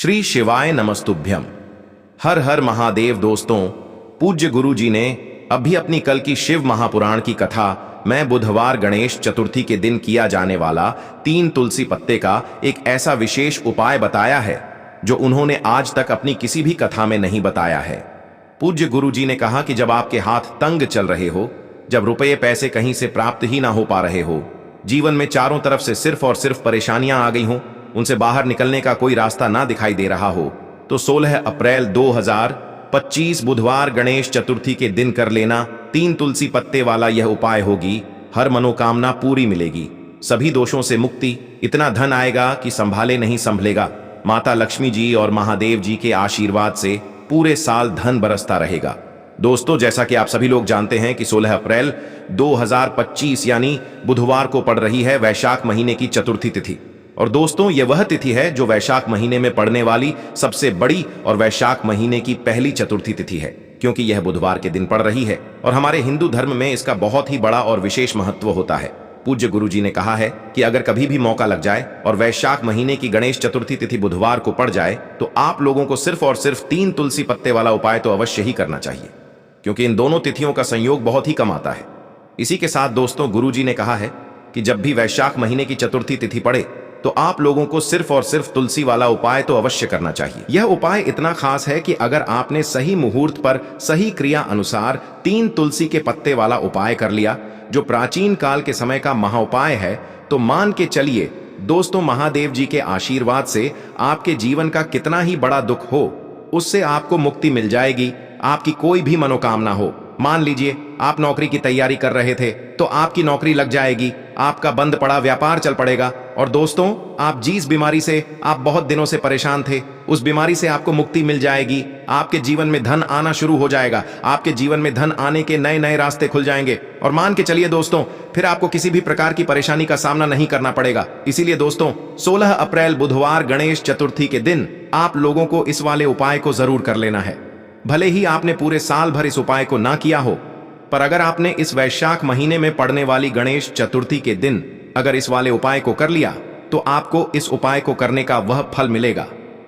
श्री शिवाय नमस्तुभ्यम। हर हर महादेव। दोस्तों, पूज्य गुरु जी ने अभी अपनी कल की शिव महापुराण की कथा में बुधवार गणेश चतुर्थी के दिन किया जाने वाला 3 तुलसी पत्ते का एक ऐसा विशेष उपाय बताया है जो उन्होंने आज तक अपनी किसी भी कथा में नहीं बताया है। पूज्य गुरु जी ने कहा कि जब आपके हाथ तंग चल रहे हो, जब रुपये पैसे कहीं से प्राप्त ही ना हो पा रहे हो, जीवन में चारों तरफ से सिर्फ और सिर्फ परेशानियां आ गई हों, उनसे बाहर निकलने का कोई रास्ता ना दिखाई दे रहा हो, तो 16 अप्रैल 2025 बुधवार गणेश चतुर्थी के दिन कर लेना 3 तुलसी पत्ते वाला यह उपाय होगी। हर मनोकामना पूरी मिलेगी, सभी दोषों से मुक्ति, इतना धन आएगा कि संभाले नहीं संभलेगा। माता लक्ष्मी जी और महादेव जी के आशीर्वाद से पूरे साल धन बरसता रहेगा। दोस्तों, जैसा कि आप सभी लोग जानते हैं कि 16 अप्रैल 2025 यानी बुधवार को पड़ रही है वैशाख महीने की चतुर्थी तिथि। और दोस्तों, यह वह तिथि है जो वैशाख महीने में पड़ने वाली सबसे बड़ी और वैशाख महीने की पहली चतुर्थी तिथि है, क्योंकि यह बुधवार के दिन पड़ रही है और हमारे हिंदू धर्म में इसका बहुत ही बड़ा और विशेष महत्व होता है। पूज्य गुरु जी ने कहा है कि अगर कभी भी मौका लग जाए और वैशाख महीने की गणेश चतुर्थी तिथि बुधवार को पड़ जाए, तो आप लोगों को सिर्फ और सिर्फ 3 तुलसी पत्ते वाला उपाय तो अवश्य ही करना चाहिए, क्योंकि इन दोनों तिथियों का संयोग बहुत ही कम आता है। इसी के साथ दोस्तों, गुरु जी ने कहा है कि जब भी वैशाख महीने की चतुर्थी तिथि पड़े तो आप लोगों को सिर्फ और सिर्फ तुलसी वाला उपाय तो अवश्य करना चाहिए। यह उपाय इतना खास है कि अगर आपने सही मुहूर्त पर सही क्रिया अनुसार 3 तुलसी के पत्ते वाला उपाय कर लिया, जो प्राचीन काल के समय का महाउपाय है, तो मान के चलिए दोस्तों, महादेव जी के आशीर्वाद से आपके जीवन का कितना ही बड़ा दुख हो, उससे आपको मुक्ति मिल जाएगी। आपकी कोई भी मनोकामना हो, मान लीजिए आप नौकरी की तैयारी कर रहे थे तो आपकी नौकरी लग जाएगी, आपका बंद पड़ा व्यापार चल पड़ेगा। और दोस्तों, आप जिस बीमारी से आप बहुत दिनों से परेशान थे, उस बीमारी से आपको मुक्ति मिल जाएगी। आपके जीवन में धन आना शुरू हो जाएगा, आपके जीवन में धन आने के नए नए रास्ते खुल जाएंगे। और मान के चलिए दोस्तों, फिर आपको किसी भी प्रकार की परेशानी का सामना नहीं करना पड़ेगा। इसीलिए दोस्तों, 16 अप्रैल बुधवार गणेश चतुर्थी के दिन आप लोगों को इस वाले उपाय को जरूर कर लेना है। भले ही आपने पूरे साल भर इस उपाय को ना किया हो, पर अगर आपने इस वैशाख महीने में पड़ने वाली गणेश चतुर्थी के दिन अगर इस वाले उपाय को कर लिया, तो आपको इस उपाय को करने का वह फल मिलेगा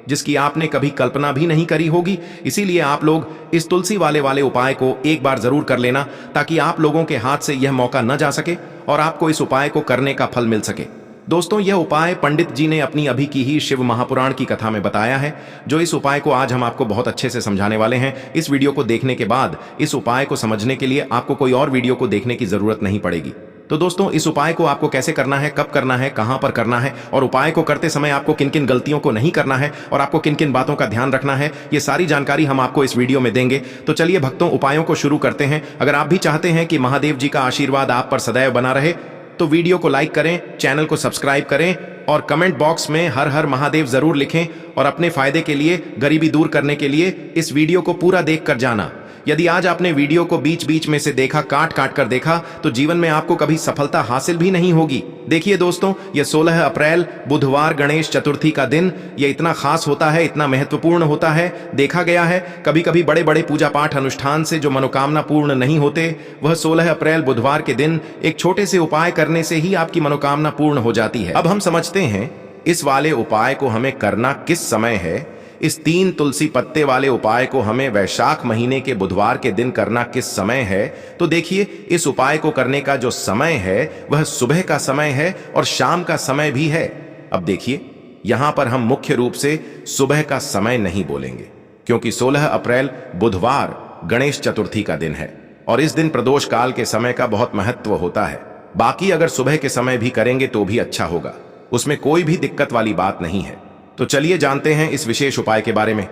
जिसकी आपने कभी कल्पना भी नहीं करी होगी। इसीलिए आप लोग इस तुलसी वाले उपाय को एक बार जरूर कर लेना, ताकि आप लोगों के हाथ से यह मौका न जा सके और आपको इस उपाय को करने का फल मिल सके। दोस्तों, यह उपाय पंडित जी ने अपनी अभी की ही शिव महापुराण की कथा में बताया है, जो इस उपाय को आज हम आपको बहुत अच्छे से समझाने वाले हैं। इस वीडियो को देखने के बाद इस उपाय को समझने के लिए आपको कोई और वीडियो को देखने की जरूरत नहीं पड़ेगी। तो दोस्तों, इस उपाय को आपको कैसे करना है, कब करना है, कहां पर करना है और उपाय को करते समय आपको किन किन गलतियों को नहीं करना है और आपको किन किन बातों का ध्यान रखना है, ये सारी जानकारी हम आपको इस वीडियो में देंगे। तो चलिए भक्तों, उपायों को शुरू करते हैं। अगर आप भी चाहते हैं कि महादेव जी का आशीर्वाद आप पर सदैव बना रहे, तो वीडियो को लाइक करें, चैनल को सब्सक्राइब करें और कमेंट बॉक्स में हर हर महादेव जरूर लिखें। और अपने फायदे के लिए, गरीबी दूर करने के लिए इस वीडियो को पूरा देख कर जाना। यदि आज आपने वीडियो को बीच बीच में से देखा, काट काट कर देखा, तो जीवन में आपको कभी सफलता हासिल भी नहीं होगी। देखिए दोस्तों, यह 16 अप्रैल बुधवार गणेश चतुर्थी का दिन यह इतना खास होता है, इतना महत्वपूर्ण होता है। देखा गया है कभी कभी बड़े बड़े पूजा पाठ अनुष्ठान से जो मनोकामना पूर्ण नहीं होते, वह 16 अप्रैल बुधवार के दिन एक छोटे से उपाय करने से ही आपकी मनोकामना पूर्ण हो जाती है। अब हम समझते हैं इस वाले उपाय को हमें करना किस समय है। इस 3 तुलसी पत्ते वाले उपाय को हमें वैशाख महीने के बुधवार के दिन करना किस समय है। तो देखिए, इस उपाय को करने का जो समय है वह सुबह का समय है और शाम का समय भी है। अब देखिए, यहां पर हम मुख्य रूप से सुबह का समय नहीं बोलेंगे, क्योंकि 16 अप्रैल बुधवार गणेश चतुर्थी का दिन है और इस दिन प्रदोष काल के समय का बहुत महत्व होता है। बाकी अगर सुबह के समय भी करेंगे तो भी अच्छा होगा, उसमें कोई भी दिक्कत वाली बात नहीं है। तो चलिए जानते हैं इस विशेष उपाय के बारे में।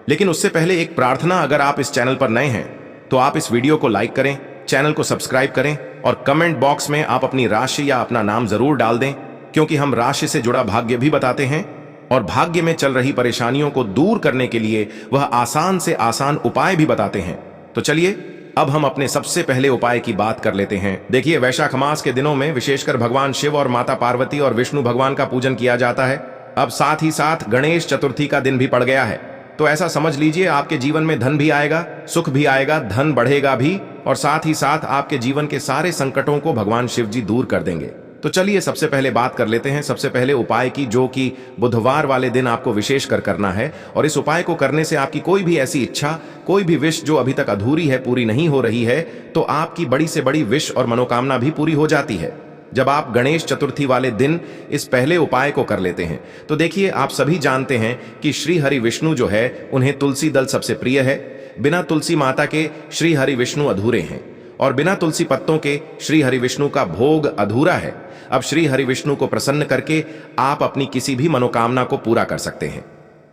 लेकिन उससे पहले एक प्रार्थना, अगर आप इस चैनल पर नए हैं तो आप इस वीडियो को लाइक करें, चैनल को सब्सक्राइब करें और कमेंट बॉक्स में आप अपनी राशि या अपना नाम जरूर डाल दें, क्योंकि हम राशि से जुड़ा भाग्य भी बताते हैं और भाग्य में चल रही परेशानियों को दूर करने के लिए वह आसान से आसान उपाय भी बताते हैं। तो चलिए अब हम अपने सबसे पहले उपाय की बात कर लेते हैं। देखिए, वैशाख मास के दिनों में विशेषकर भगवान शिव और माता पार्वती और विष्णु भगवान का पूजन किया जाता है। अब साथ ही साथ गणेश चतुर्थी का दिन भी पड़ गया है, तो ऐसा समझ लीजिए आपके जीवन में धन भी आएगा, सुख भी आएगा, धन बढ़ेगा भी और साथ ही साथ आपके जीवन के सारे संकटों को भगवान शिव जी दूर कर देंगे। तो चलिए सबसे पहले बात कर लेते हैं सबसे पहले उपाय की, जो कि बुधवार वाले दिन आपको विशेष कर करना है। और इस उपाय को करने से आपकी कोई भी ऐसी इच्छा, कोई भी विश जो अभी तक अधूरी है, पूरी नहीं हो रही है, तो आपकी बड़ी से बड़ी विश और मनोकामना भी पूरी हो जाती है जब आप गणेश चतुर्थी वाले दिन इस पहले उपाय को कर लेते हैं। तो देखिए, आप सभी जानते हैं कि श्री हरि विष्णु जो है, उन्हें तुलसी दल सबसे प्रिय है। बिना तुलसी माता के श्री हरि विष्णु अधूरे हैं और बिना तुलसी पत्तों के श्री हरि विष्णु का भोग अधूरा है। अब श्री हरि विष्णु को प्रसन्न करके आप अपनी किसी भी मनोकामना को पूरा कर सकते हैं,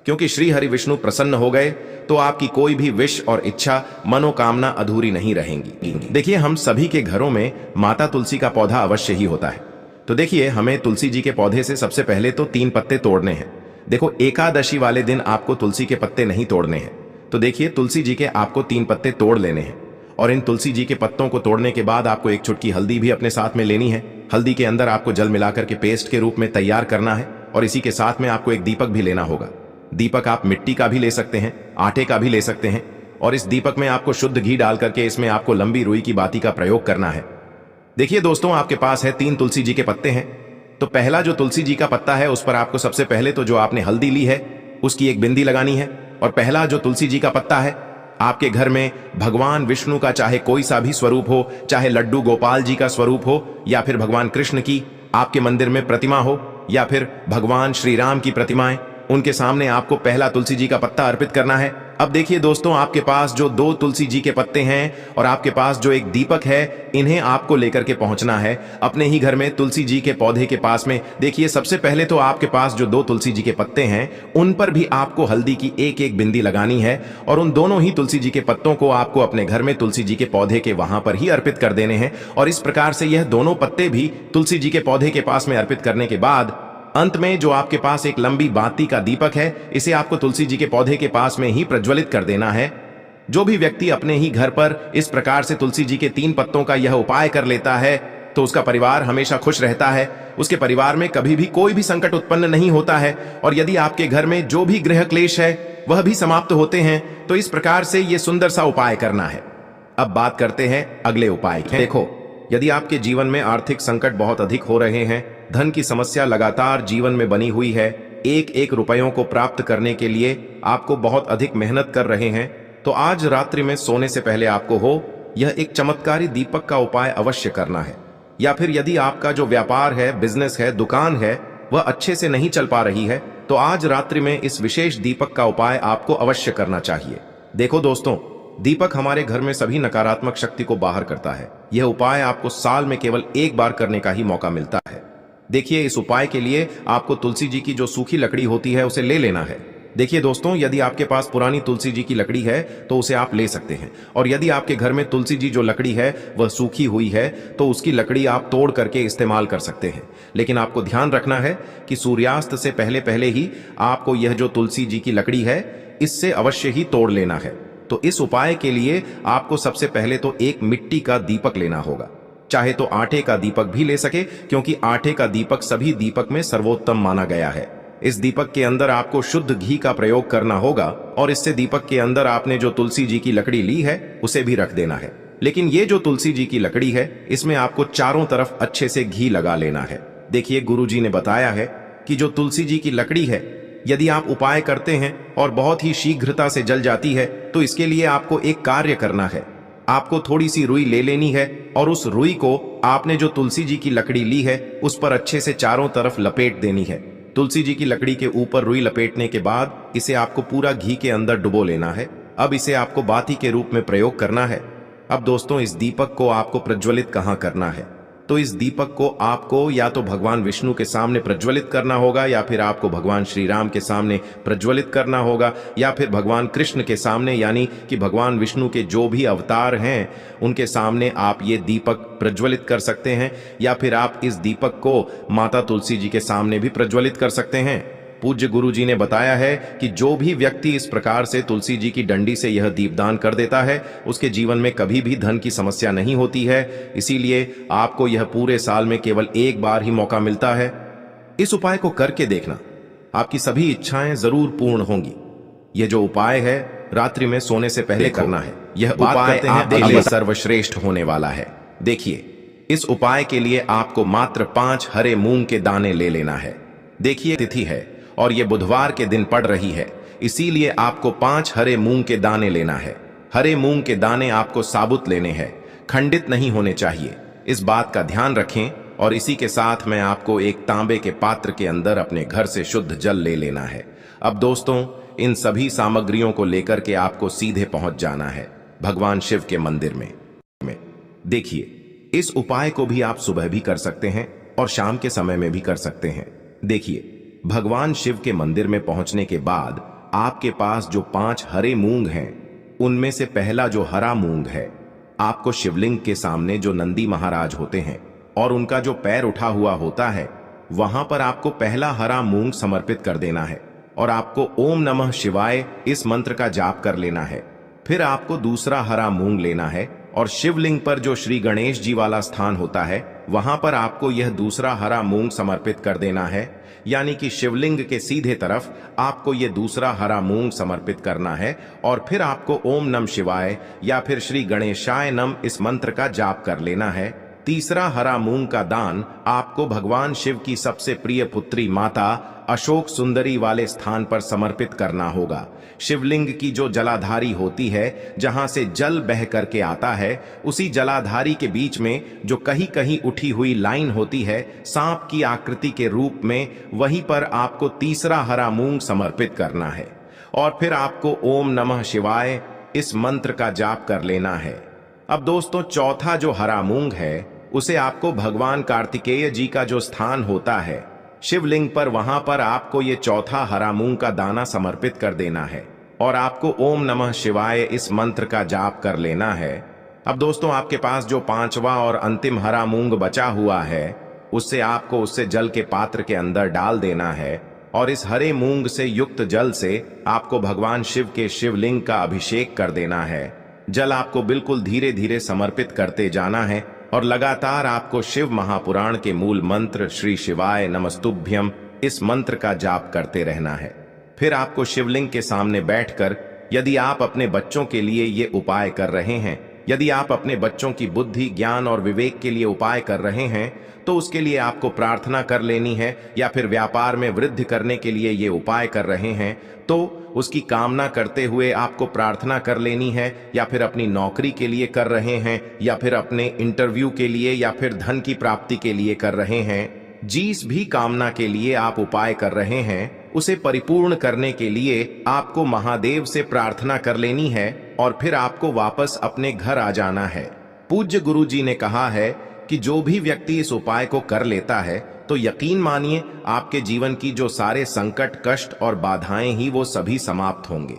क्योंकि श्री हरि विष्णु प्रसन्न हो गए तो आपकी कोई भी विश और इच्छा, मनोकामना अधूरी नहीं रहेंगी। देखिए, हम सभी के घरों में माता तुलसी का पौधा अवश्य ही होता है। तो देखिए, हमें तुलसी जी के पौधे से सबसे पहले तो 3 पत्ते तोड़ने हैं। देखो, एकादशी वाले दिन आपको तुलसी के पत्ते नहीं तोड़ने हैं। तो देखिए, तुलसी जी के आपको 3 पत्ते तोड़ लेने हैं और इन तुलसी जी के पत्तों को तोड़ने के बाद आपको एक चुटकी हल्दी भी अपने साथ में लेनी है। हल्दी के अंदर आपको जल मिलाकर के पेस्ट के रूप में तैयार करना है और इसी के साथ में आपको एक दीपक भी लेना होगा। दीपक आप मिट्टी का भी ले सकते हैं, आटे का भी ले सकते हैं और इस दीपक में आपको शुद्ध घी डाल करके इसमें आपको लंबी रुई की बाती का प्रयोग करना है। देखिए दोस्तों, आपके पास है 3 तुलसी जी के पत्ते हैं। तो पहला जो तुलसी जी का पत्ता है, उस पर आपको सबसे पहले तो जो आपने हल्दी ली है उसकी एक बिंदी लगानी है। और पहला जो तुलसी जी का पत्ता है, आपके घर में भगवान विष्णु का चाहे कोई सा भी स्वरूप हो, चाहे लड्डू गोपाल जी का स्वरूप हो, या फिर भगवान कृष्ण की आपके मंदिर में प्रतिमा हो, या फिर भगवान श्री राम की प्रतिमाएं, उनके सामने आपको पहला तुलसी जी का पत्ता अर्पित करना है। अब देखिए दोस्तों, आपके पास जो 2 तुलसी जी के पत्ते हैं और आपके पास जो एक दीपक है, इन्हें आपको लेकर के पहुंचना है अपने ही घर में तुलसी जी के पौधे के पास में। देखिए, सबसे पहले तो आपके पास जो 2 तुलसी जी के पत्ते हैं, उन पर भी आपको हल्दी की एक बिंदी लगानी है और उन दोनों ही तुलसी जी के पत्तों को आपको अपने घर में तुलसी जी के पौधे के वहां पर ही अर्पित कर देने हैं। और इस प्रकार से यह दोनों पत्ते भी तुलसी जी के पौधे के पास में अर्पित करने के बाद अंत में जो आपके पास एक लंबी बाती का दीपक है, इसे आपको तुलसी जी के पौधे के पास में ही प्रज्वलित कर देना है। जो भी व्यक्ति अपने ही घर पर इस प्रकार से तुलसी जी के 3 पत्तों का यह उपाय कर लेता है, तो उसका परिवार हमेशा खुश रहता है। उसके परिवार में कभी भी कोई भी संकट उत्पन्न नहीं होता है और यदि आपके घर में जो भी गृह क्लेश है वह भी समाप्त होते हैं। तो इस प्रकार से यह सुंदर सा उपाय करना है। अब बात करते हैं अगले उपाय की। देखो, यदि आपके जीवन में आर्थिक संकट बहुत अधिक हो रहे हैं, धन की समस्या लगातार जीवन में बनी हुई है, एक रुपयों को प्राप्त करने के लिए आपको बहुत अधिक मेहनत कर रहे हैं, तो आज रात्रि में सोने से पहले आपको यह एक चमत्कारी दीपक का उपाय अवश्य करना है। या फिर यदि आपका जो व्यापार है, बिजनेस है, दुकान है, वह अच्छे से नहीं चल पा रही है, तो आज रात्रि में इस विशेष दीपक का उपाय आपको अवश्य करना चाहिए। देखो दोस्तों, दीपक हमारे घर में सभी नकारात्मक शक्ति को बाहर करता है। यह उपाय आपको साल में केवल एक बार करने का ही मौका मिलता है। देखिए, इस उपाय के लिए आपको तुलसी जी की जो सूखी लकड़ी होती है उसे ले लेना है। देखिए दोस्तों, यदि आपके पास पुरानी तुलसी जी की लकड़ी है तो उसे आप ले सकते हैं, और यदि आपके घर में तुलसी जी जो लकड़ी है वह सूखी हुई है तो उसकी लकड़ी आप तोड़ करके इस्तेमाल कर सकते हैं। लेकिन आपको ध्यान रखना है कि सूर्यास्त से पहले पहले ही आपको यह जो तुलसी जी की लकड़ी है, इससे अवश्य ही तोड़ लेना है। तो इस उपाय के लिए आपको सबसे पहले तो एक मिट्टी का दीपक लेना होगा। चाहे तो आटे का दीपक भी ले सके, क्योंकि आटे का दीपक सभी दीपक में सर्वोत्तम माना गया है। इस दीपक के अंदर आपको शुद्ध घी का प्रयोग करना होगा और इससे दीपक के अंदर आपने जो तुलसी जी की लकड़ी ली है उसे भी रख देना है। लेकिन ये जो तुलसी जी की लकड़ी है, इसमें आपको चारों तरफ अच्छे से घी लगा लेना है। देखिए, गुरु जी ने बताया है कि जो तुलसी जी की लकड़ी है, यदि आप उपाय करते हैं और बहुत ही शीघ्रता से जल जाती है, तो इसके लिए आपको एक कार्य करना है। आपको थोड़ी सी रुई ले लेनी है और उस रुई को आपने जो तुलसी जी की लकड़ी ली है उस पर अच्छे से चारों तरफ लपेट देनी है। तुलसी जी की लकड़ी के ऊपर रुई लपेटने के बाद इसे आपको पूरा घी के अंदर डुबो लेना है। अब इसे आपको बाती के रूप में प्रयोग करना है। अब दोस्तों, इस दीपक को आपको प्रज्वलित कहाँ करना है? तो इस दीपक को आपको या तो भगवान विष्णु के सामने प्रज्वलित करना होगा, या फिर आपको भगवान श्री राम के सामने प्रज्वलित करना होगा, या फिर भगवान कृष्ण के सामने, यानी कि भगवान विष्णु के जो भी अवतार हैं उनके सामने आप ये दीपक प्रज्वलित कर सकते हैं। या फिर आप इस दीपक को माता तुलसी जी के सामने भी प्रज्वलित कर सकते हैं। पूज्य गुरु जी ने बताया है कि जो भी व्यक्ति इस प्रकार से तुलसी जी की डंडी से यह दीपदान कर देता है, उसके जीवन में कभी भी धन की समस्या नहीं होती है। इसीलिए आपको यह पूरे साल में केवल एक बार ही मौका मिलता है। इस उपाय को करके देखना, आपकी सभी इच्छाएं जरूर पूर्ण होंगी। यह जो उपाय है रात्रि में सोने से पहले करना है। यह उपाय आपके लिए सर्वश्रेष्ठ होने वाला है। देखिए, इस उपाय के लिए आपको मात्र 5 हरे मूंग के दाने ले लेना है। देखिए तिथि है और ये बुधवार के दिन पड़ रही है, इसीलिए आपको 5 हरे मूंग के दाने लेना है। हरे मूंग के दाने आपको साबुत लेने हैं, खंडित नहीं होने चाहिए। इस बात का ध्यान रखें। और इसी के साथ मैं आपको एक तांबे के पात्र के अंदर अपने घर से शुद्ध जल ले लेना है। अब दोस्तों, इन सभी सामग्रियों को लेकर के आपको सीधे पहुंच जाना है भगवान शिव के मंदिर में। देखिए, इस उपाय को भी आप सुबह भी कर सकते हैं और शाम के समय में भी कर सकते हैं। देखिए, भगवान शिव के मंदिर में पहुंचने के बाद आपके पास जो 5 हरे मूंग हैं, उनमें से पहला जो हरा मूंग है, आपको शिवलिंग के सामने जो नंदी महाराज होते हैं और उनका जो पैर उठा हुआ होता है, वहां पर आपको पहला हरा मूंग समर्पित कर देना है और आपको ओम नमः शिवाय इस मंत्र का जाप कर लेना है। फिर आपको दूसरा हरा मूंग लेना है और शिवलिंग पर जो श्री गणेश जी वाला स्थान होता है, वहां पर आपको यह दूसरा हरा मूंग समर्पित कर देना है। यानी कि शिवलिंग के सीधे तरफ आपको यह दूसरा हरा मूंग समर्पित करना है और फिर आपको ओम नमः शिवाय या फिर श्री गणेशाय नम इस मंत्र का जाप कर लेना है। तीसरा हरा मूंग का दान आपको भगवान शिव की सबसे प्रिय पुत्री माता अशोक सुंदरी वाले स्थान पर समर्पित करना होगा। शिवलिंग की जो जलाधारी होती है, जहां से जल बह करके आता है, उसी जलाधारी के बीच में जो कहीं कहीं उठी हुई लाइन होती है सांप की आकृति के रूप में, वहीं पर आपको तीसरा हरा मूंग समर्पित करना है और फिर आपको ओम नमः शिवाय इस मंत्र का जाप कर लेना है। अब दोस्तों, चौथा जो हरा मूंग है, उसे आपको भगवान कार्तिकेय जी का जो स्थान होता है शिवलिंग पर, वहां पर आपको ये चौथा हरा मूंग का दाना समर्पित कर देना है और आपको ओम नमः शिवाय इस मंत्र का जाप कर लेना है। अब दोस्तों, आपके पास जो 5वां और अंतिम हरा मूंग बचा हुआ है, उससे जल के पात्र के अंदर डाल देना है और इस हरे मूंग से युक्त जल से आपको भगवान शिव के शिवलिंग का अभिषेक कर देना है। जल आपको बिल्कुल धीरे धीरे समर्पित करते जाना है और लगातार आपको शिव महापुराण के मूल मंत्र श्री शिवाय नमस्तुभ्यम इस मंत्र का जाप करते रहना है। फिर आपको शिवलिंग के सामने बैठकर, यदि आप अपने बच्चों के लिए ये उपाय कर रहे हैं, यदि आप अपने बच्चों की बुद्धि, ज्ञान और विवेक के लिए उपाय कर रहे हैं, तो उसके लिए आपको प्रार्थना कर लेनी है। या फिर व्यापार में वृद्धि करने के लिए ये उपाय कर रहे हैं, तो उसकी कामना करते हुए आपको प्रार्थना कर लेनी है। या फिर अपनी नौकरी के लिए कर रहे हैं, या फिर अपने इंटरव्यू के लिए, या फिर धन की प्राप्ति के लिए कर रहे हैं, जिस भी कामना के लिए आप उपाय कर रहे हैं, उसे परिपूर्ण करने के लिए आपको महादेव से प्रार्थना कर लेनी है और फिर आपको वापस अपने घर आ जाना है। पूज्य गुरु जी ने कहा है कि जो भी व्यक्ति इस उपाय को कर लेता है, तो यकीन मानिए आपके जीवन की जो सारे संकट, कष्ट और बाधाएं ही वो सभी समाप्त होंगे।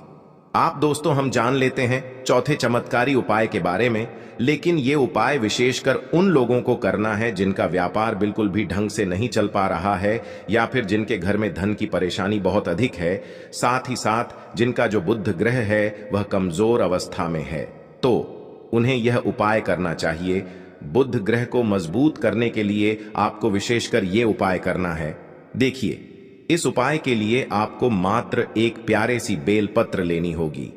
आप दोस्तों, हम जान लेते हैं चौथे चमत्कारी उपाय के बारे में, लेकिन ये उपाय विशेषकर उन लोगों को करना है जिनका व्यापार बिल्कुल भी ढंग से नहीं चल पा रहा है, या फिर जिनके घर में धन की परेशानी बहुत अधिक है, साथ ही साथ जिनका जो बुध ग्रह है वह कमजोर अवस्था में है, तो उन्हें यह उपाय करना चाहिए। बुध ग्रह को मजबूत करने के लिए आपको विशेषकर ये उपाय करना है। देखिए, इस उपाय के लिए आपको मात्र एक प्यारे सी बेलपत्र लेनी होगी।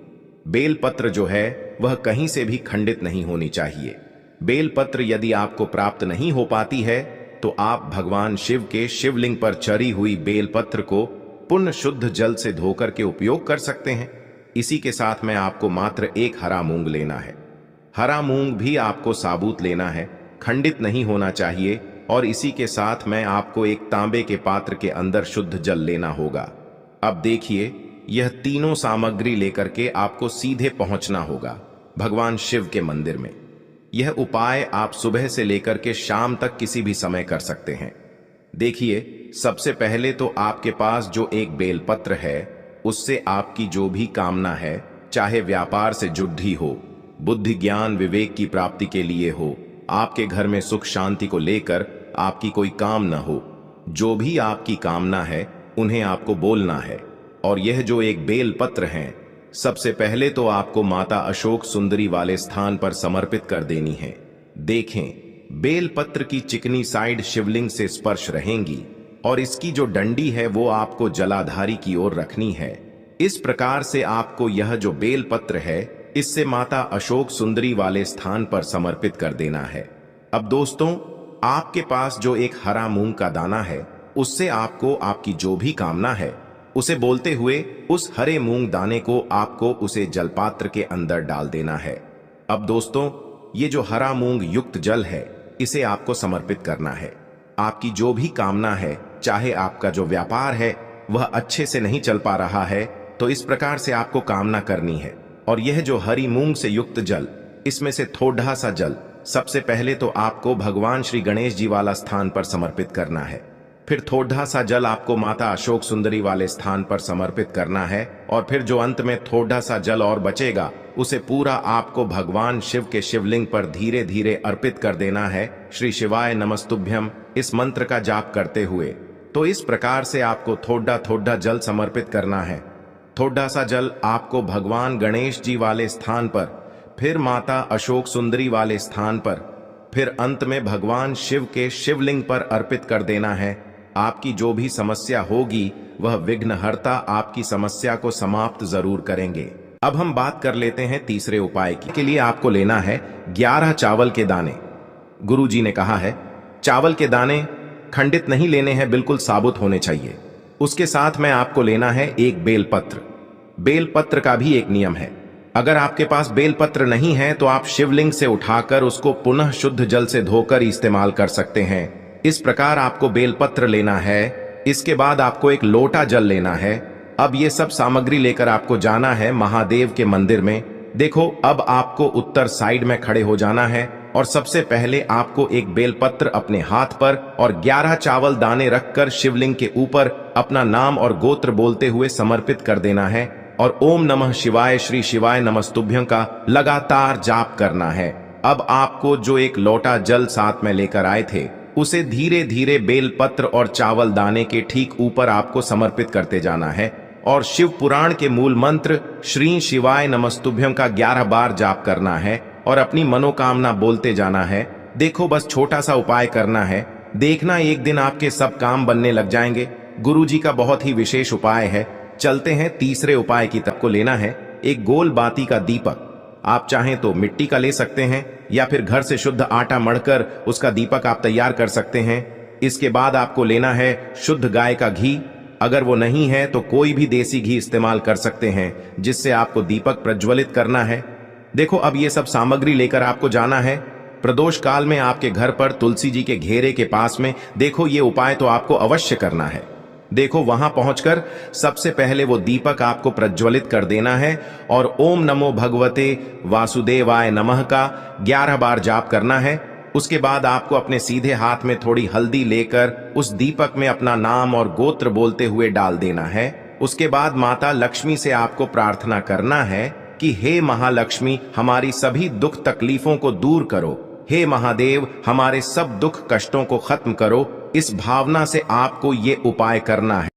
बेलपत्र जो है वह कहीं से भी खंडित नहीं होनी चाहिए। बेलपत्र यदि आपको प्राप्त नहीं हो पाती है, तो आप भगवान शिव के शिवलिंग पर चढ़ी हुई बेलपत्र को पुण्य शुद्ध जल से धोकर के उपयोग कर सकते हैं। इसी के साथ में आपको मात्र एक हरा मूंग लेना है। हरा मूंग भी आपको साबुत लेना है, खंडित नहीं होना चाहिए। और इसी के साथ में आपको एक तांबे के पात्र के अंदर शुद्ध जल लेना होगा। अब देखिए, यह तीनों सामग्री लेकर के आपको सीधे पहुंचना होगा भगवान शिव के मंदिर में। यह उपाय आप सुबह से लेकर के शाम तक किसी भी समय कर सकते हैं। देखिए, सबसे पहले तो आपके पास जो एक बेलपत्र है, उससे आपकी जो भी कामना है, चाहे व्यापार से जुड़ी हो, बुद्धि ज्ञान विवेक की प्राप्ति के लिए हो, आपके घर में सुख शांति को लेकर आपकी कोई काम न हो, जो भी आपकी कामना है उन्हें आपको बोलना है। और यह जो एक बेल पत्र है, सबसे पहले तो आपको माता अशोक सुंदरी वाले स्थान पर समर्पित कर देनी है। देखें, बेल पत्र की चिकनी साइड शिवलिंग से स्पर्श रहेंगी और इसकी जो डंडी है वो आपको जलाधारी की ओर रखनी है। इस प्रकार से आपको यह जो बेल पत्र है, इससे माता अशोक सुंदरी वाले स्थान पर समर्पित कर देना है। अब दोस्तों, आपके पास जो एक हरा मूंग का दाना है, उससे आपको आपकी जो भी कामना है उसे बोलते हुए उस हरे मूंग दाने को आपको उसे जलपात्र के अंदर डाल देना है। अब दोस्तों, ये जो हरा मूंग युक्त जल है, इसे आपको समर्पित करना है। आपकी जो भी कामना है, चाहे आपका जो व्यापार है वह अच्छे से नहीं चल पा रहा है, तो इस प्रकार से आपको कामना करनी है। और यह जो हरी मूंग से युक्त जल, इसमें से थोड़ा सा जल सबसे पहले तो आपको भगवान श्री गणेश जी वाला स्थान पर समर्पित करना है। फिर थोड़ा सा जल आपको माता अशोक सुंदरी वाले स्थान पर समर्पित करना है। और फिर जो अंत में थोड़ा सा जल और बचेगा, उसे पूरा आपको भगवान शिव के शिवलिंग पर धीरे धीरे अर्पित कर देना है, श्री शिवाय नमस्तुभ्यम इस मंत्र का जाप करते हुए। तो इस प्रकार से आपको थोड़ा थोड़ा जल समर्पित करना है। थोड़ा सा जल आपको भगवान गणेश जी वाले स्थान पर, फिर माता अशोक सुंदरी वाले स्थान पर, फिर अंत में भगवान शिव के शिवलिंग पर अर्पित कर देना है। आपकी जो भी समस्या होगी, वह विघ्नहर्ता आपकी समस्या को समाप्त जरूर करेंगे। अब हम बात कर लेते हैं तीसरे उपाय की। के लिए आपको लेना है 11 चावल के दाने। गुरु जी ने कहा है चावल के दाने खंडित नहीं लेने हैं, बिल्कुल साबुत होने चाहिए। उसके साथ में आपको लेना है एक बेलपत्र। बेलपत्र का भी एक नियम है, अगर आपके पास बेलपत्र नहीं है तो आप शिवलिंग से उठाकर उसको पुनः शुद्ध जल से धोकर इस्तेमाल कर सकते हैं। इस प्रकार आपको बेलपत्र लेना है। इसके बाद आपको एक लोटा जल लेना है। अब ये सब सामग्री लेकर आपको जाना है महादेव के मंदिर में। देखो, अब आपको उत्तर साइड में खड़े हो जाना है और सबसे पहले आपको एक बेलपत्र अपने हाथ पर और 11 चावल दाने रखकर शिवलिंग के ऊपर अपना नाम और गोत्र बोलते हुए समर्पित कर देना है और ओम नमः शिवाय श्री शिवाय नमस्तुभ्यं का लगातार जाप करना है। अब आपको जो एक लोटा जल साथ में लेकर आए थे, उसे धीरे धीरे बेलपत्र और चावल दाने के ठीक ऊपर आपको समर्पित करते जाना है और शिव पुराण के मूल मंत्र श्री शिवाय नमस्तुभ्यं का 11 बार जाप करना है और अपनी मनोकामना बोलते जाना है। देखो, बस छोटा सा उपाय करना है, देखना एक दिन आपके सब काम बनने लग जाएंगे। गुरुजी का बहुत ही विशेष उपाय है। चलते हैं तीसरे उपाय की तरफ। को लेना है एक गोल बाती का दीपक। आप चाहें तो मिट्टी का ले सकते हैं या फिर घर से शुद्ध आटा मढ़कर उसका दीपक आप तैयार कर सकते हैं। इसके बाद आपको लेना है शुद्ध गाय का घी। अगर वो नहीं है तो कोई भी देसी घी इस्तेमाल कर सकते हैं, जिससे आपको दीपक प्रज्वलित करना है। देखो, अब ये सब सामग्री लेकर आपको जाना है प्रदोष काल में आपके घर पर तुलसी जी के घेरे के पास में। देखो, ये उपाय तो आपको अवश्य करना है। देखो, वहां पहुंचकर सबसे पहले वो दीपक आपको प्रज्वलित कर देना है और ओम नमो भगवते वासुदेवाय नमः का 11 बार जाप करना है। उसके बाद आपको अपने सीधे हाथ में थोड़ी हल्दी लेकर उस दीपक में अपना नाम और गोत्र बोलते हुए डाल देना है। उसके बाद माता लक्ष्मी से आपको प्रार्थना करना है कि हे महालक्ष्मी, हमारी सभी दुख तकलीफों को दूर करो। हे महादेव, हमारे सब दुख कष्टों को खत्म करो। इस भावना से आपको ये उपाय करना है।